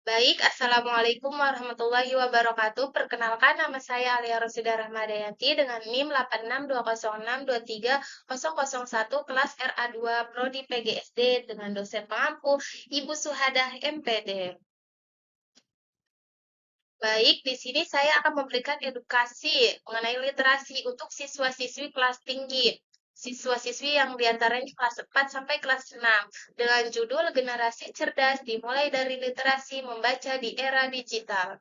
Baik, Assalamualaikum warahmatullahi wabarakatuh. Perkenalkan, nama saya Alia Rosida Rahmadayanti dengan NIM 8620623001 kelas RA2 Prodi PGSD dengan dosen pengampu Ibu Suhadah MPD. Baik, di sini saya akan memberikan edukasi mengenai literasi untuk siswa-siswi kelas tinggi. Siswa-siswi yang diantaranya kelas 4 sampai kelas 6 dengan judul Generasi Cerdas dimulai dari literasi membaca di era digital.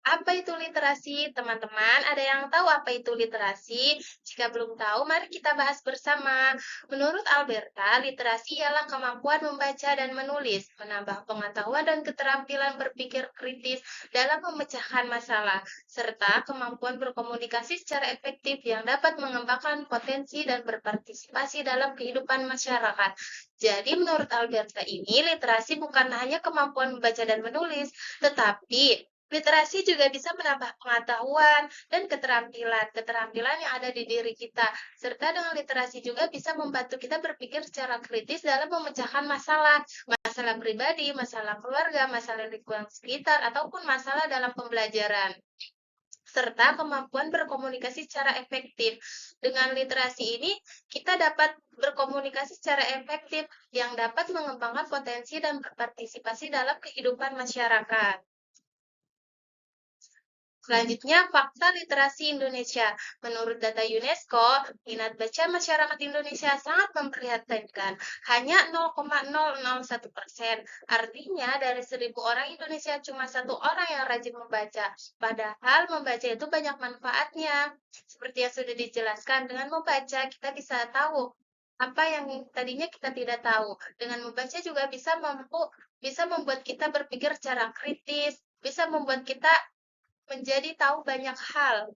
Apa itu literasi? Teman-teman, ada yang tahu apa itu literasi? Jika belum tahu, mari kita bahas bersama. Menurut Alberta, literasi ialah kemampuan membaca dan menulis, menambah pengetahuan dan keterampilan berpikir kritis dalam memecahkan masalah, serta kemampuan berkomunikasi secara efektif yang dapat mengembangkan potensi dan berpartisipasi dalam kehidupan masyarakat. Jadi, menurut Alberta ini, literasi bukan hanya kemampuan membaca dan menulis, tetapi literasi juga bisa menambah pengetahuan dan keterampilan yang ada di diri kita. Serta dengan literasi juga bisa membantu kita berpikir secara kritis dalam memecahkan masalah, masalah pribadi, masalah keluarga, masalah lingkungan sekitar, ataupun masalah dalam pembelajaran. Serta kemampuan berkomunikasi secara efektif. Dengan literasi ini, kita dapat berkomunikasi secara efektif yang dapat mengembangkan potensi dan berpartisipasi dalam kehidupan masyarakat. Selanjutnya, fakta literasi Indonesia. Menurut data UNESCO, minat baca masyarakat Indonesia sangat memprihatinkan, hanya 0,001%. Artinya, dari 1.000 orang Indonesia cuma 1 orang yang rajin membaca. Padahal membaca itu banyak manfaatnya. Seperti yang sudah dijelaskan, dengan membaca kita bisa tahu apa yang tadinya kita tidak tahu. Dengan membaca juga bisa membuat kita berpikir secara kritis, bisa membuat kita menjadi tahu banyak hal.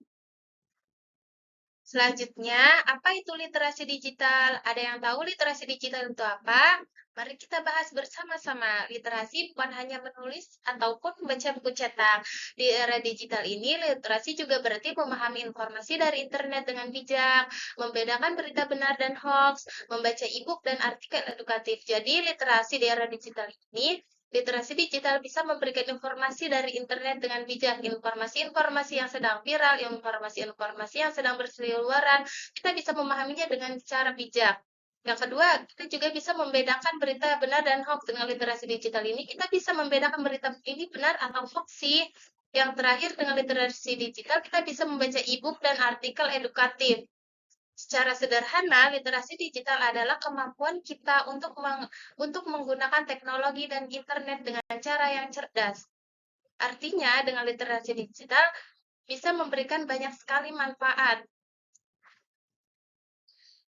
Selanjutnya, apa itu literasi digital? Ada yang tahu literasi digital itu apa? Mari kita bahas bersama-sama. Literasi bukan hanya menulis ataupun membaca buku cetak. Di era digital ini, literasi juga berarti memahami informasi dari internet dengan bijak, membedakan berita benar dan hoax, membaca e-book dan artikel edukatif. Jadi, literasi di era digital ini literasi digital bisa memberikan informasi dari internet dengan bijak, informasi-informasi yang sedang viral, informasi-informasi yang sedang berseliweran, kita bisa memahaminya dengan cara bijak. Yang kedua, kita juga bisa membedakan berita benar dan hoax. Dengan literasi digital ini, kita bisa membedakan berita ini benar atau hoax sih. Yang terakhir, dengan literasi digital, kita bisa membaca e-book dan artikel edukatif. Secara sederhana, literasi digital adalah kemampuan kita untuk menggunakan teknologi dan internet dengan cara yang cerdas. Artinya, dengan literasi digital bisa memberikan banyak sekali manfaat.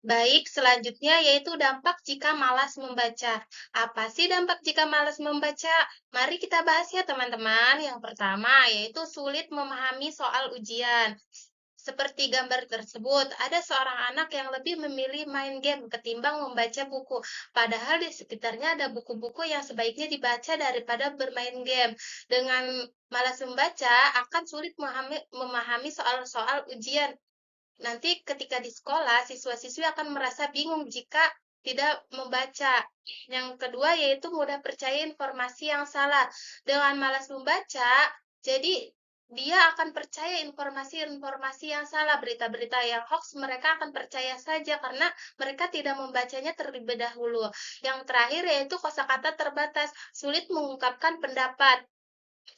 Baik, selanjutnya yaitu dampak jika malas membaca. Apa sih dampak jika malas membaca? Mari kita bahas ya teman-teman. Yang pertama yaitu sulit memahami soal ujian. Seperti gambar tersebut, ada seorang anak yang lebih memilih main game ketimbang membaca buku. Padahal di sekitarnya ada buku-buku yang sebaiknya dibaca daripada bermain game. Dengan malas membaca, akan sulit memahami soal-soal ujian. Nanti ketika di sekolah, siswa-siswi akan merasa bingung jika tidak membaca. Yang kedua yaitu mudah percaya informasi yang salah. Dengan malas membaca, jadi dia akan percaya informasi-informasi yang salah, berita-berita yang hoax, mereka akan percaya saja karena mereka tidak membacanya terlebih dahulu. Yang terakhir yaitu kosakata terbatas, sulit mengungkapkan pendapat.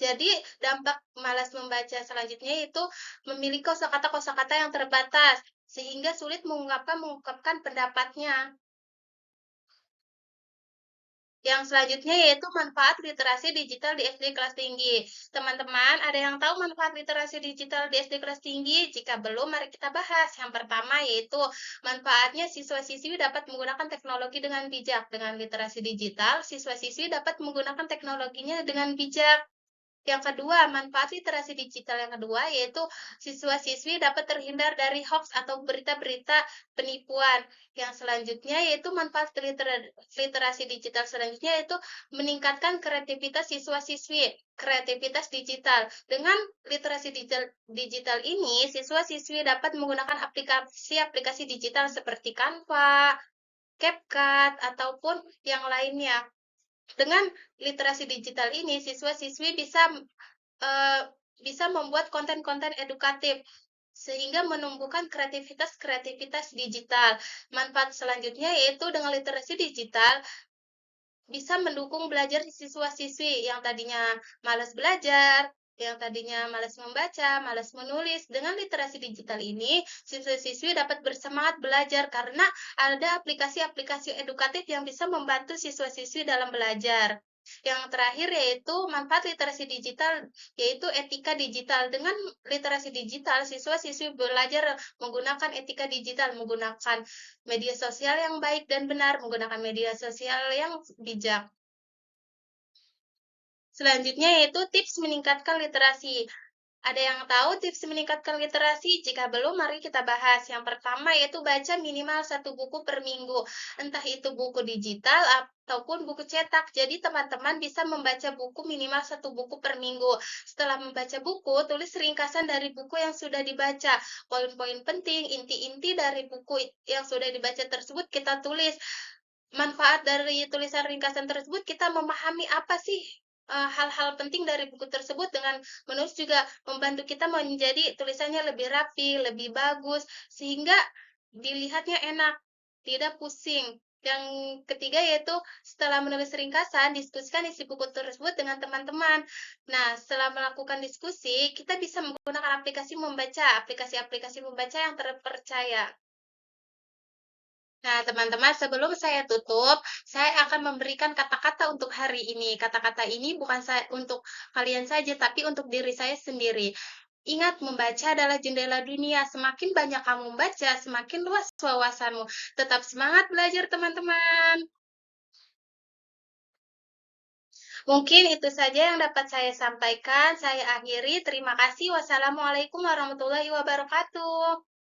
Jadi, dampak malas membaca selanjutnya itu memiliki kosakata-kosakata yang terbatas, sehingga sulit mengungkapkan pendapatnya. Yang selanjutnya yaitu manfaat literasi digital di SD kelas tinggi. Teman-teman, ada yang tahu manfaat literasi digital di SD kelas tinggi? Jika belum, mari kita bahas. Yang pertama yaitu manfaatnya siswa-siswi dapat menggunakan teknologi dengan bijak. Dengan literasi digital, siswa-siswi dapat menggunakan teknologinya dengan bijak. Yang kedua, manfaat literasi digital yang kedua yaitu siswa-siswi dapat terhindar dari hoax atau berita-berita penipuan. Yang selanjutnya yaitu manfaat literasi digital selanjutnya yaitu meningkatkan kreativitas siswa-siswi, kreativitas digital. Dengan literasi digital ini, siswa-siswi dapat menggunakan aplikasi-aplikasi digital seperti Canva, CapCut, ataupun yang lainnya. Dengan literasi digital ini, siswa-siswi eee, bisa membuat konten-konten edukatif, sehingga menumbuhkan kreativitas-kreativitas digital. Manfaat selanjutnya yaitu dengan literasi digital, bisa mendukung belajar siswa-siswi yang tadinya malas belajar, yang tadinya malas membaca, malas menulis. Dengan literasi digital ini, siswa-siswi dapat bersemangat belajar karena ada aplikasi-aplikasi edukatif yang bisa membantu siswa-siswi dalam belajar. Yang terakhir yaitu manfaat literasi digital, yaitu etika digital. Dengan literasi digital, siswa-siswi belajar menggunakan etika digital, menggunakan media sosial yang baik dan benar, menggunakan media sosial yang bijak. Selanjutnya yaitu tips meningkatkan literasi. Ada yang tahu tips meningkatkan literasi? Jika belum, mari kita bahas. Yang pertama yaitu baca minimal satu buku per minggu, entah itu buku digital ataupun buku cetak. Jadi teman-teman bisa membaca buku minimal satu buku per minggu. Setelah membaca buku, tulis ringkasan dari buku yang sudah dibaca. Poin-poin penting, inti-inti dari buku yang sudah dibaca tersebut kita tulis. Manfaat dari tulisan ringkasan tersebut, kita memahami apa sih hal-hal penting dari buku tersebut. Dengan menulis juga membantu kita menjadi tulisannya lebih rapi, lebih bagus, sehingga dilihatnya enak, tidak pusing. Yang ketiga yaitu setelah menulis ringkasan, diskusikan isi buku tersebut dengan teman-teman. Nah, setelah melakukan diskusi, kita bisa menggunakan aplikasi-aplikasi membaca yang terpercaya. Nah, teman-teman, sebelum saya tutup, saya akan memberikan kata-kata untuk hari ini. Kata-kata ini bukan untuk kalian saja, tapi untuk diri saya sendiri. Ingat, membaca adalah jendela dunia. Semakin banyak kamu membaca, semakin luas wawasanmu. Tetap semangat belajar, teman-teman. Mungkin itu saja yang dapat saya sampaikan. Saya akhiri. Terima kasih. Wassalamualaikum warahmatullahi wabarakatuh.